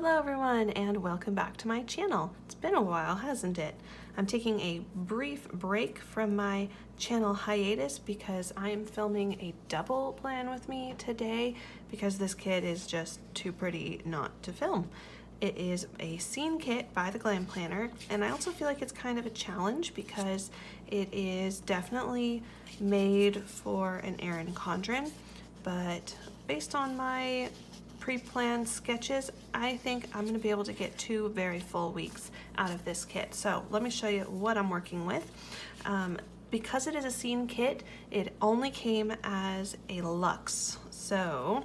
Hello everyone and welcome back to my channel. It's been a while, hasn't it? I'm taking a brief break from my channel hiatus because I am filming a double plan with me today because this kit is just too pretty not to film. It is a scene kit by the Glam Planner, and I also feel like it's kind of a challenge because it is definitely made for an Erin Condren, but based on my pre-planned sketches, I think I'm going to be able to get 2 very full weeks out of this kit. So let me show you what I'm working with. Because it is a scene kit, it only came as a luxe. So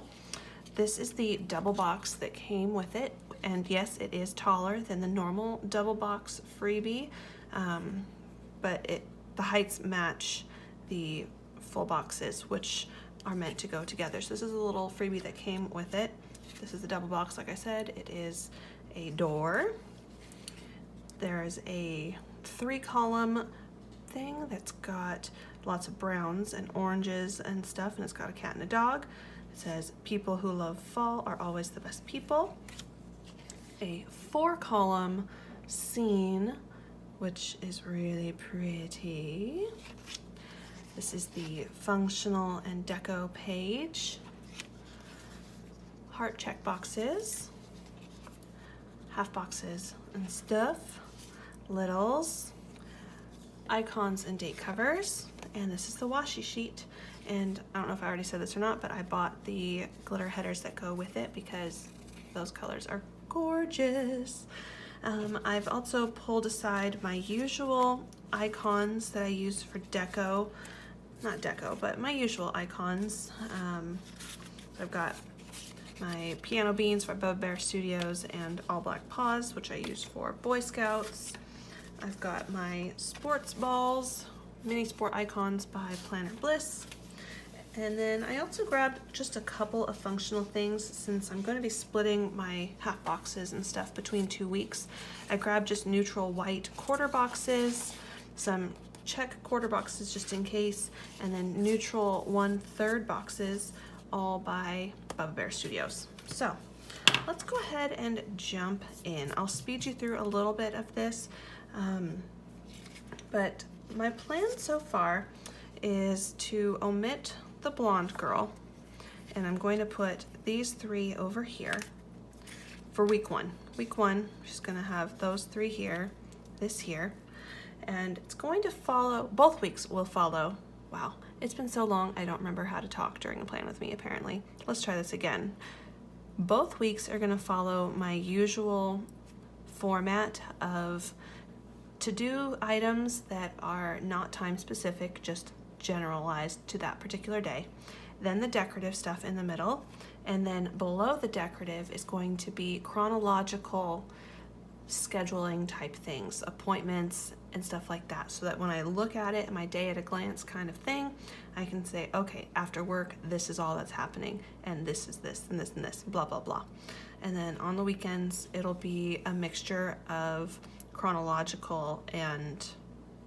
this is the double box that came with it. And yes, it is taller than the normal double box freebie, but the heights match the full boxes, which are meant to go together. So this is a little freebie that came with it. This is the double box, like I said. It is a door. There's a 3-column thing that's got lots of browns and oranges and stuff, and it's got a cat and a dog. It says, "People who love fall are always the best people." A 4-column scene, which is really pretty. This is the functional and deco page. Heart check boxes, half boxes and stuff, littles, icons and date covers, and this is the washi sheet. And I don't know if I already said this or not, but I bought the glitter headers that go with it because those colors are gorgeous. I've also pulled aside my usual icons that I use for deco. Not deco, but my usual icons. I've got my piano beans for Bub Bear Studios and All Black Paws, which I use for Boy Scouts. I've got my sports balls, mini sport icons by Planner Bliss. And then I also grabbed just a couple of functional things since I'm going to be splitting my half boxes and stuff between 2 weeks. I grabbed just neutral white quarter boxes, some check quarter boxes just in case, and then neutral 1/3 boxes, all by Bub Bear Studios. So let's go ahead and jump in. I'll speed you through a little bit of this, but my plan so far is to omit the blonde girl, and I'm going to put these 3 over here for week 1. Week 1, she's going to have those 3 here, this here, and it's going to follow, both weeks will follow. Wow, it's been so long I don't remember how to talk during a plan with me apparently. Let's try this again. Both weeks are going to follow my usual format of to-do items that are not time specific, just generalized to that particular day. Then the decorative stuff in the middle, and then below the decorative is going to be chronological scheduling type things, appointments and stuff like that, so that when I look at it, my day at a glance kind of thing, I can say, okay, after work, this is all that's happening, and this is this, and this, and this, blah, blah, blah. And then on the weekends, it'll be a mixture of chronological and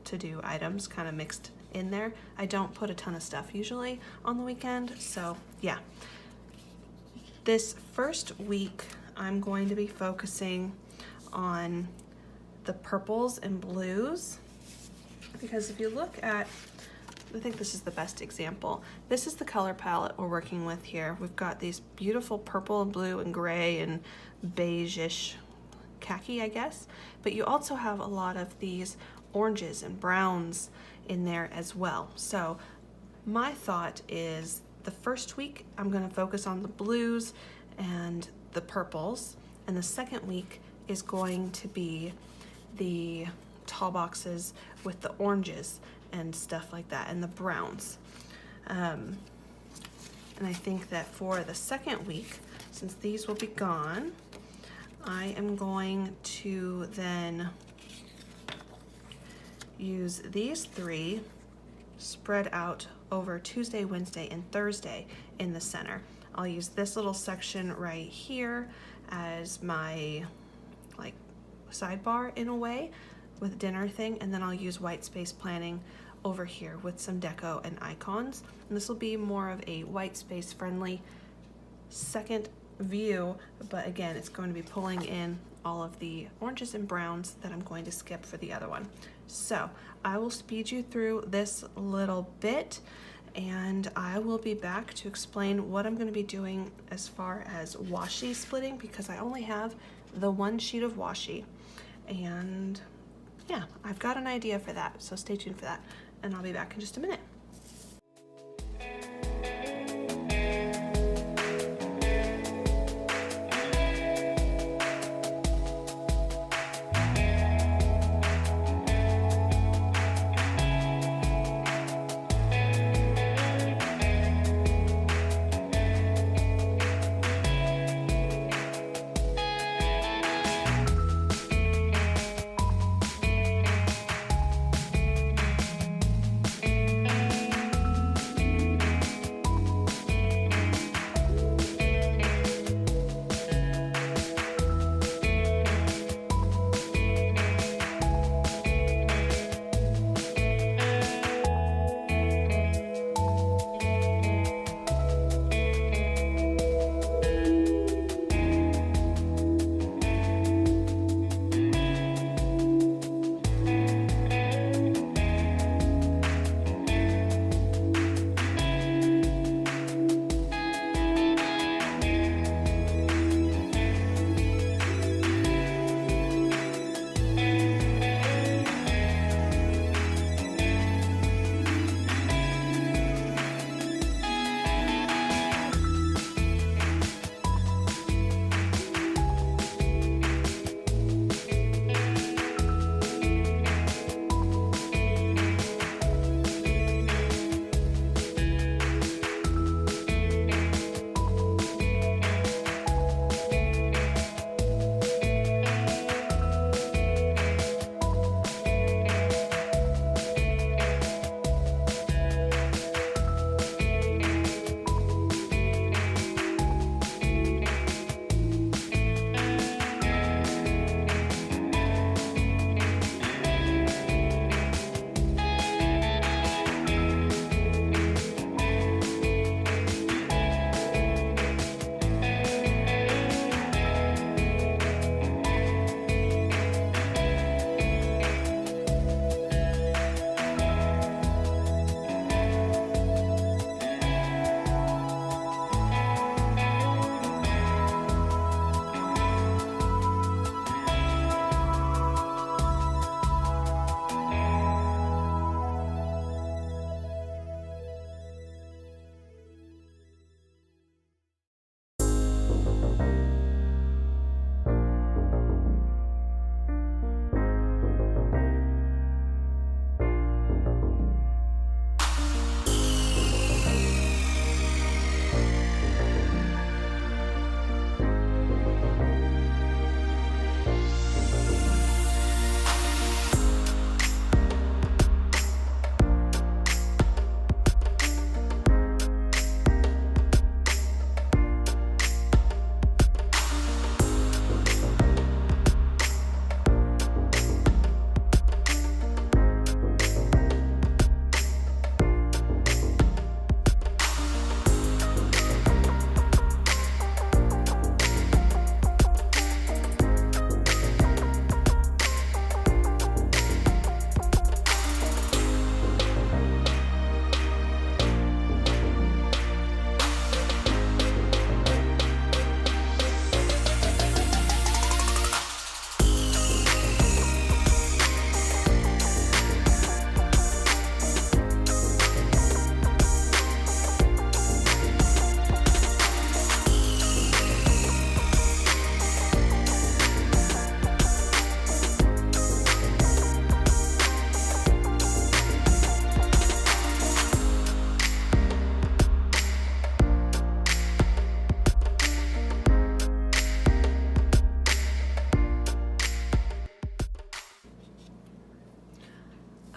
to-do items kind of mixed in there. I don't put a ton of stuff usually on the weekend, so yeah. This first week, I'm going to be focusing on the purples and blues, because if you look at, I think this is the best example. This is the color palette we're working with here. We've got these beautiful purple and blue and gray and beige-ish khaki, I guess, but you also have a lot of these oranges and browns in there as well. So my thought is the first week I'm going to focus on the blues and the purples, and the second week is going to be the tall boxes with the oranges and stuff like that, and the browns. And I think that for the second week, since these will be gone, I am going to then use these 3 spread out over Tuesday, Wednesday, and Thursday in the center. I'll use this little section right here as my like sidebar in a way with dinner thing, and then I'll use white space planning over here with some deco and icons. And this will be more of a white space friendly second view, but again, it's going to be pulling in all of the oranges and browns that I'm going to skip for the other one. So I will speed you through this little bit, and I will be back to explain what I'm going to be doing as far as washi splitting, because I only have the one sheet of washi, and yeah, I've got an idea for that, so stay tuned for that, and I'll be back in just a minute.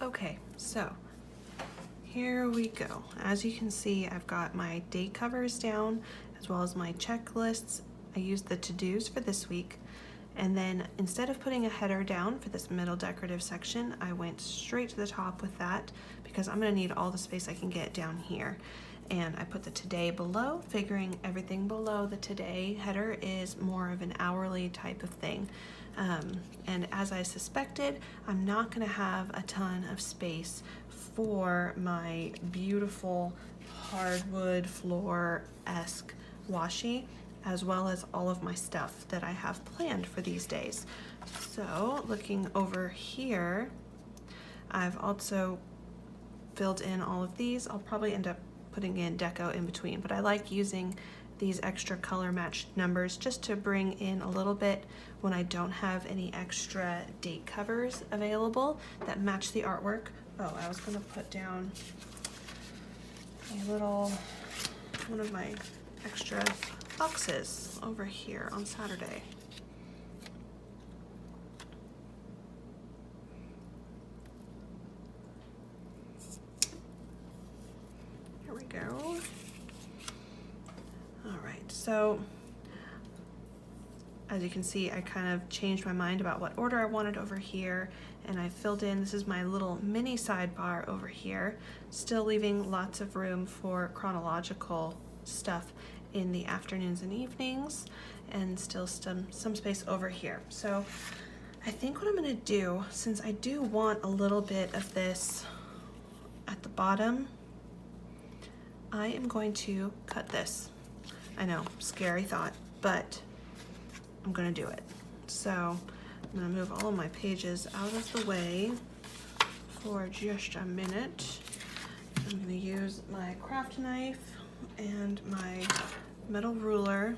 Okay, so here we go. As you can see, I've got my date covers down as well as my checklists. I used the to-dos for this week, and then instead of putting a header down for this middle decorative section, I went straight to the top with that because I'm going to need all the space I can get down here. and I put the today below, figuring everything below the today header is more of an hourly type of thing. And as I suspected, I'm not going to have a ton of space for my beautiful hardwood floor-esque washi, as well as all of my stuff that I have planned for these days. So looking over here, I've also filled in all of these. I'll probably end up putting in deco in between, but I like using these extra color matched numbers just to bring in a little bit when I don't have any extra date covers available that match the artwork. Oh, I was gonna put down a little, one of my extra boxes over here on Saturday. Here we go. All right, so as you can see, I kind of changed my mind about what order I wanted over here, and I filled in, this is my little mini sidebar over here, still leaving lots of room for chronological stuff in the afternoons and evenings, and still some space over here. So I think what I'm gonna do, since I do want a little bit of this at the bottom, I am going to cut this. I know, scary thought, but I'm gonna do it. So I'm gonna move all of my pages out of the way for just a minute. I'm gonna use my craft knife and my metal ruler,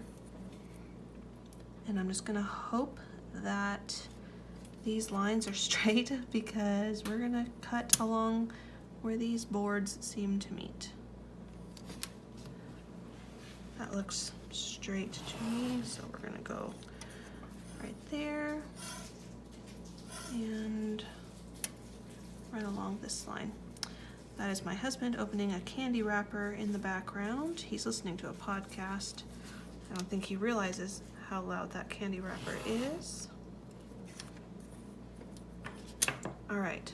and I'm just gonna hope that these lines are straight because we're gonna cut along where these boards seem to meet. That looks straight to me, so we're gonna go right there and right along this line. That is my husband opening a candy wrapper in the background. He's listening to a podcast. I don't think he realizes how loud that candy wrapper is. All right,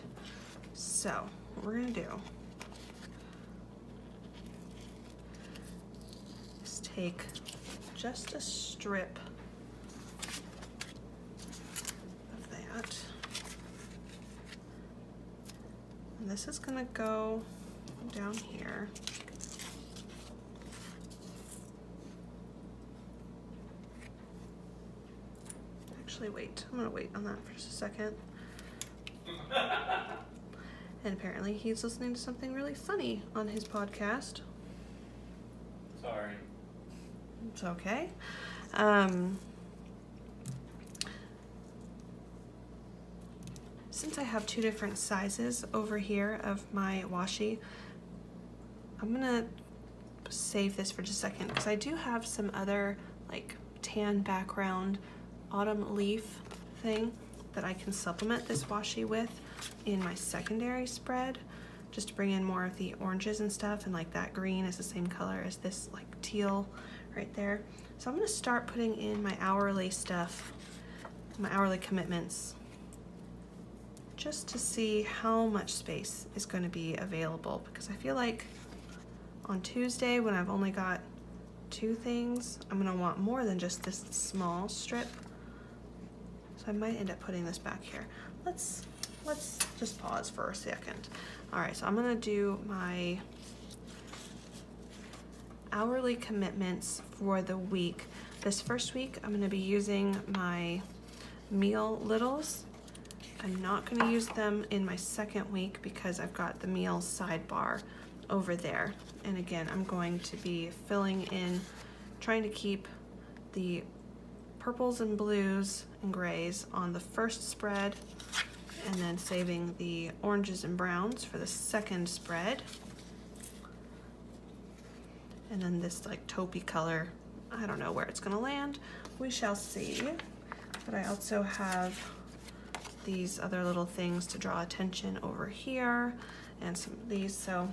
so what we're gonna do is take just a strip of that. And this is gonna go down here. Actually, wait, I'm gonna wait on that for just a second. And apparently he's listening to something really funny on his podcast. Sorry. It's okay. Since I have two different sizes over here of my washi, I'm gonna save this for just a second because I do have some other like tan background autumn leaf thing that I can supplement this washi with in my secondary spread, just to bring in more of the oranges and stuff, and like that green is the same color as this like teal right there. So I'm gonna start putting in my hourly stuff, my hourly commitments, just to see how much space is going to be available, because I feel like on Tuesday when I've only got two things, I'm gonna want more than just this small strip. So I might end up putting this back here. Let's just pause for a second. All right, so I'm gonna do my hourly commitments for the week. This first week, I'm gonna be using my meal littles. I'm not gonna use them in my second week because I've got the meal sidebar over there. And again, I'm going to be filling in, trying to keep the purples and blues and grays on the first spread, and then saving the oranges and browns for the second spread. And then this like taupey color, I don't know where it's gonna land. We shall see. But I also have these other little things to draw attention over here and some of these. So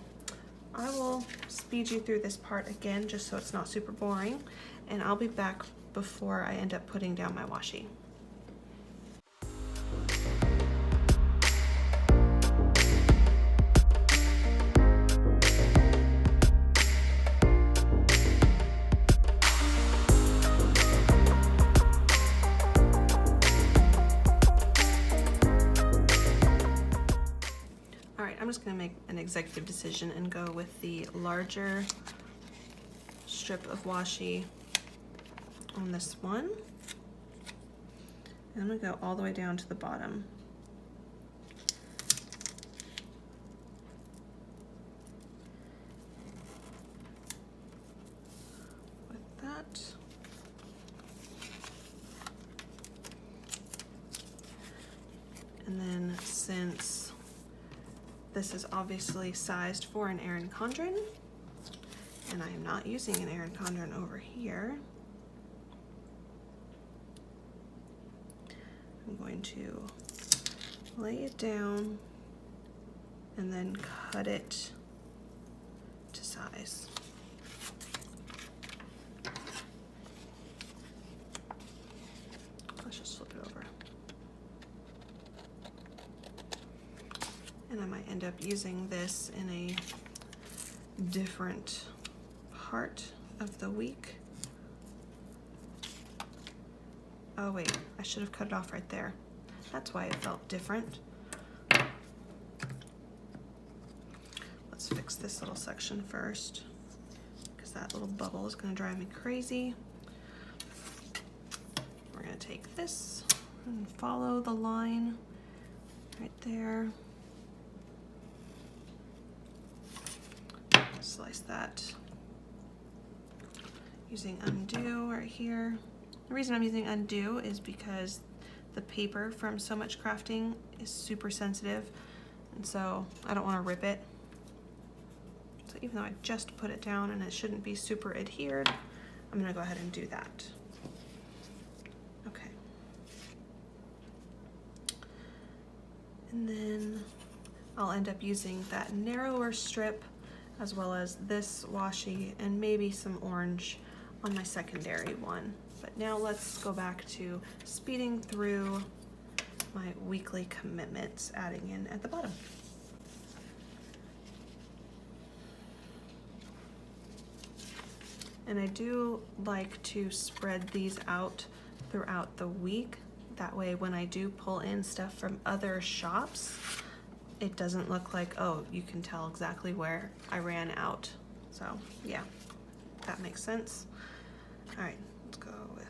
I will speed you through this part again just so it's not super boring, and I'll be back before I end up putting down my washi. right, I'm just gonna make an executive decision and go with the larger strip of washi on this one. And I'm gonna go all the way down to the bottom. With that. And then since this is obviously sized for an Erin Condren, and I am not using an Erin Condren over here, I'm going to lay it down and then cut it to size. Let's just flip it over. And I might end up using this in a different part of the week. Oh wait, I should have cut it off right there. That's why it felt different. Let's fix this little section first, because that little bubble is going to drive me crazy. We're going to take this and follow the line right there. Slice that using undo right here. The reason I'm using undo is because the paper from So Much Crafting is super sensitive, and so I don't want to rip it. So even though I just put it down and it shouldn't be super adhered, I'm going to go ahead and do that. Okay. And then I'll end up using that narrower strip as well as this washi and maybe some orange on my secondary one. But now let's go back to speeding through my weekly commitments, adding in at the bottom. And I do like to spread these out throughout the week. That way when I do pull in stuff from other shops, it doesn't look like, oh, you can tell exactly where I ran out. So yeah, that makes sense. All right, let's go with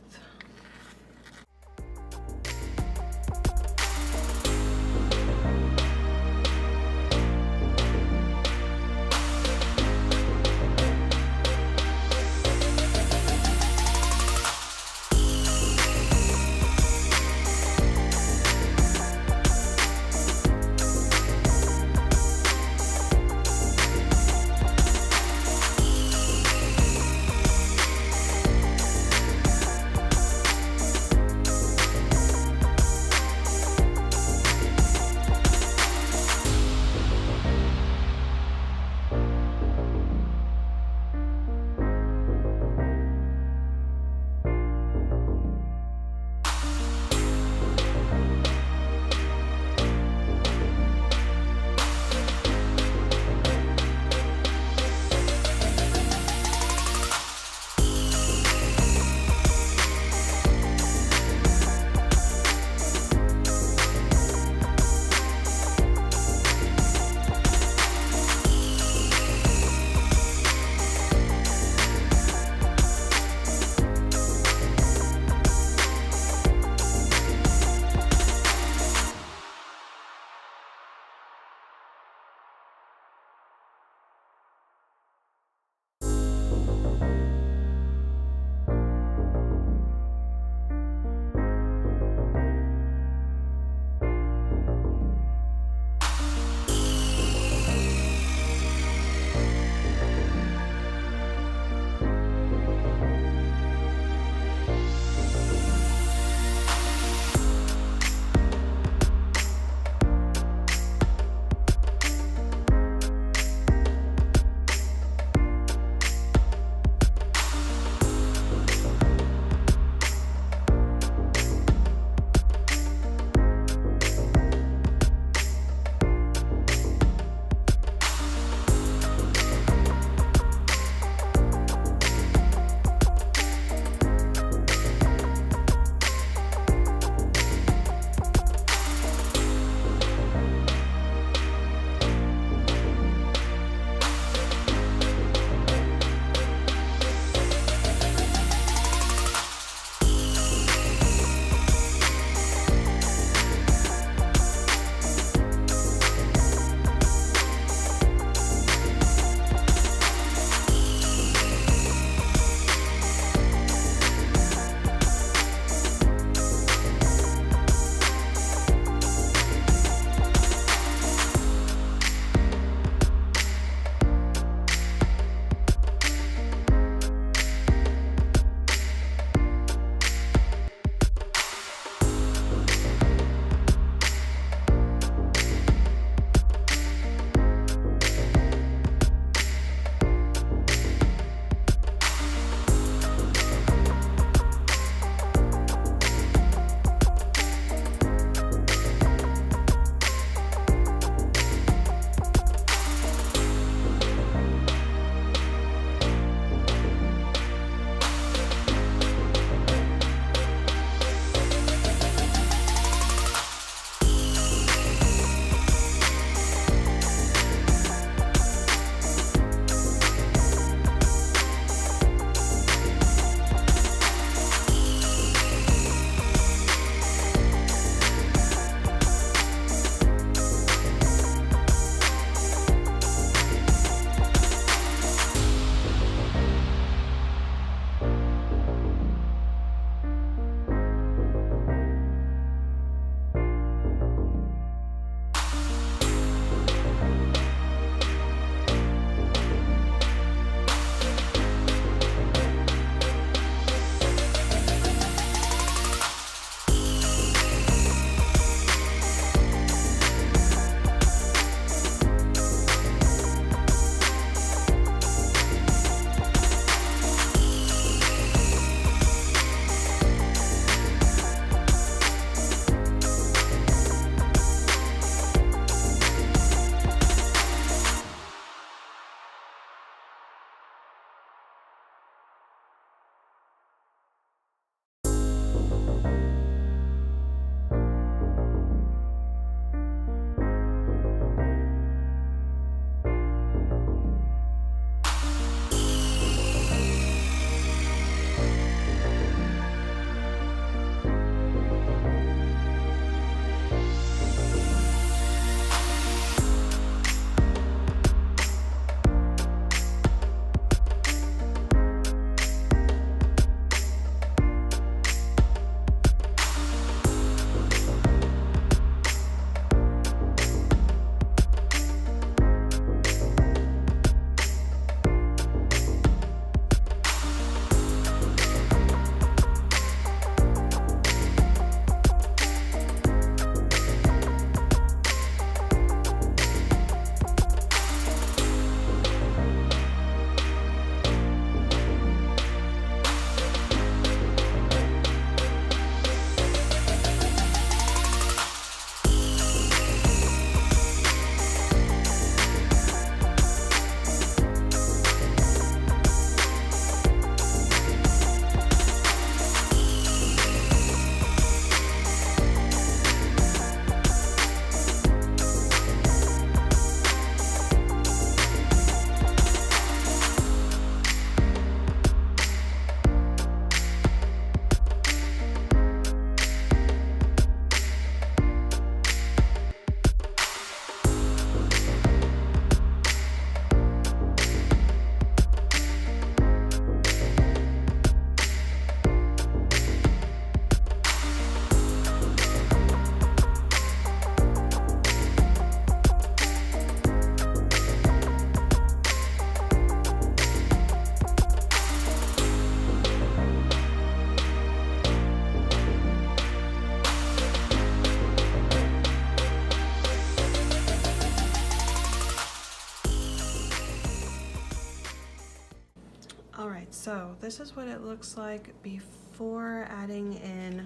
so this is what it looks like before adding in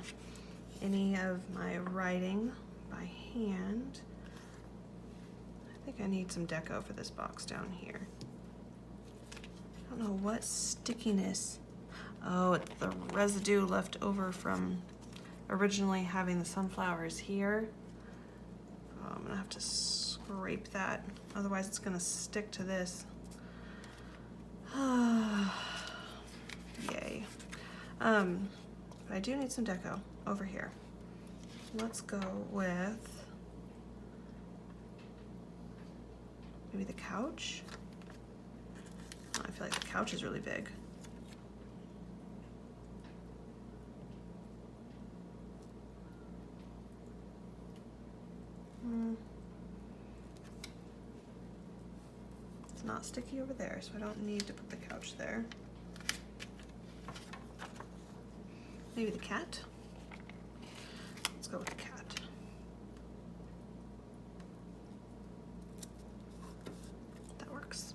any of my writing by hand. I think I need some deco for this box down here. I don't know what stickiness. Oh, it's the residue left over from originally having the sunflowers here. Oh, I'm gonna have to scrape that, otherwise it's gonna stick to this. Yay. But I do need some deco over here. Let's go with maybe the couch. Oh, I feel like the couch is really big. It's not sticky over there, so I don't need to put the couch there. Maybe the cat? Let's go with the cat. That works.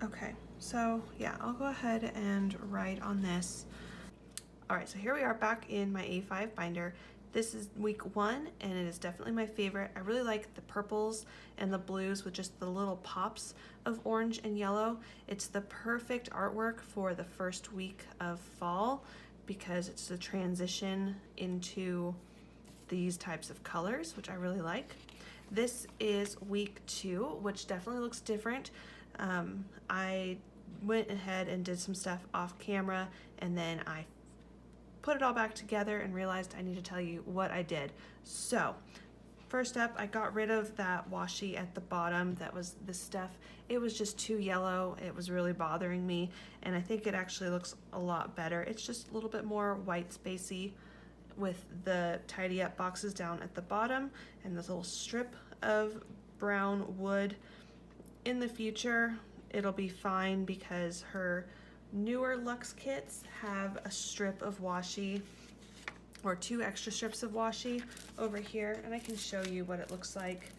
Okay, so yeah, I'll go ahead and write on this. All right, so here we are back in my A5 binder. This is week 1, and it is definitely my favorite. I really like the purples and the blues with just the little pops of orange and yellow. It's the perfect artwork for the first week of fall because it's the transition into these types of colors, which I really like. This is week 2, which definitely looks different. I went ahead and did some stuff off camera, and then I put it all back together and realized I need to tell you what I did. So first up, I got rid of that washi at the bottom. That was the stuff. It was just too yellow. It was really bothering me, and I think it actually looks a lot better. It's just a little bit more white spacey with the tidy up boxes down at the bottom and this little strip of brown wood. In the future, it'll be fine because her newer Luxe kits have a strip of washi, or 2 extra strips of washi over here, and I can show you what it looks like.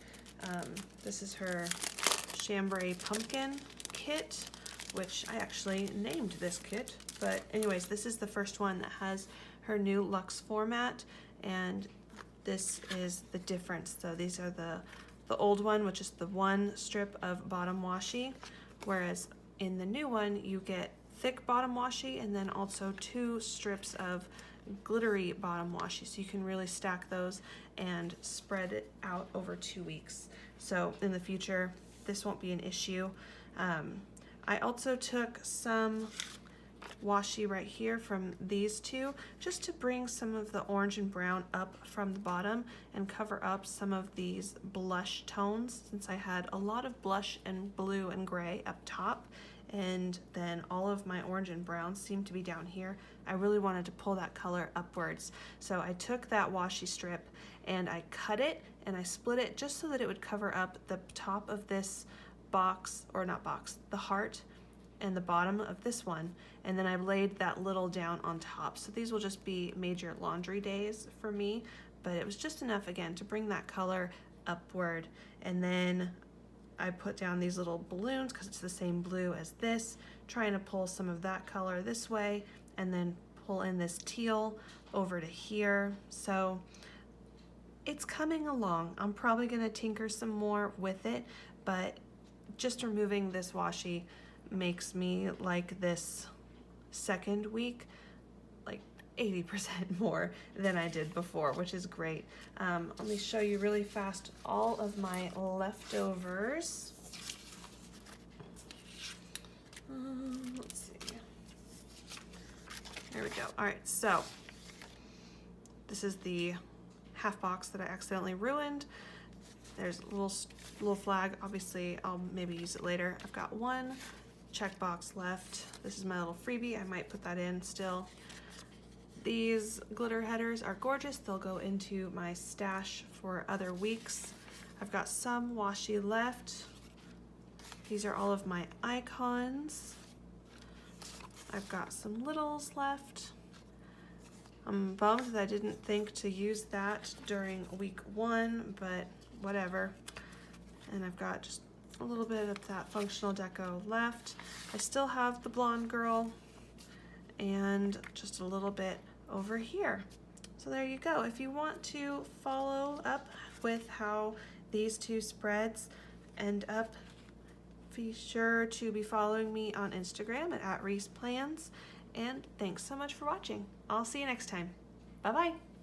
This is her chambray pumpkin kit, which I actually named this kit, but anyways, this is the first one that has her new Luxe format, and this is the difference. So these are the old one, which is the 1 strip of bottom washi, whereas in the new one you get thick bottom washi and then also 2 strips of glittery bottom washi, so you can really stack those and spread it out over 2 weeks. So in the future this won't be an issue. I also took some washi right here from these 2 just to bring some of the orange and brown up from the bottom and cover up some of these blush tones, since I had a lot of blush and blue and gray up top, and then all of my orange and brown seemed to be down here. I really wanted to pull that color upwards. So I took that washi strip and I cut it and I split it just so that it would cover up the top of this box, or not box, the heart, and the bottom of this one. And then I laid that little down on top. So these will just be major laundry days for me, but it was just enough, again, to bring that color upward. And then I put down these little balloons because it's the same blue as this, trying to pull some of that color this way and then pull in this teal over to here. So it's coming along. I'm probably gonna tinker some more with it, but just removing this washi makes me like this second week like 80% more than I did before, which is great. Let me show you really fast all of my leftovers. Let's see. There we go. All right, so this is the half box that I accidentally ruined. There's a little flag. Obviously, I'll maybe use it later. I've got 1 checkbox left. This is my little freebie. I might put that in still. These glitter headers are gorgeous. They'll go into my stash for other weeks. I've got some washi left. These are all of my icons. I've got some littles left. I'm bummed that I didn't think to use that during week 1, but whatever. And I've got just a little bit of that functional deco left. I still have the blonde girl and just a little bit over here. So there you go. If you want to follow up with how these two spreads end up, be sure to be following me on Instagram at @ReesePlans. And thanks so much for watching. I'll see you next time. Bye-bye.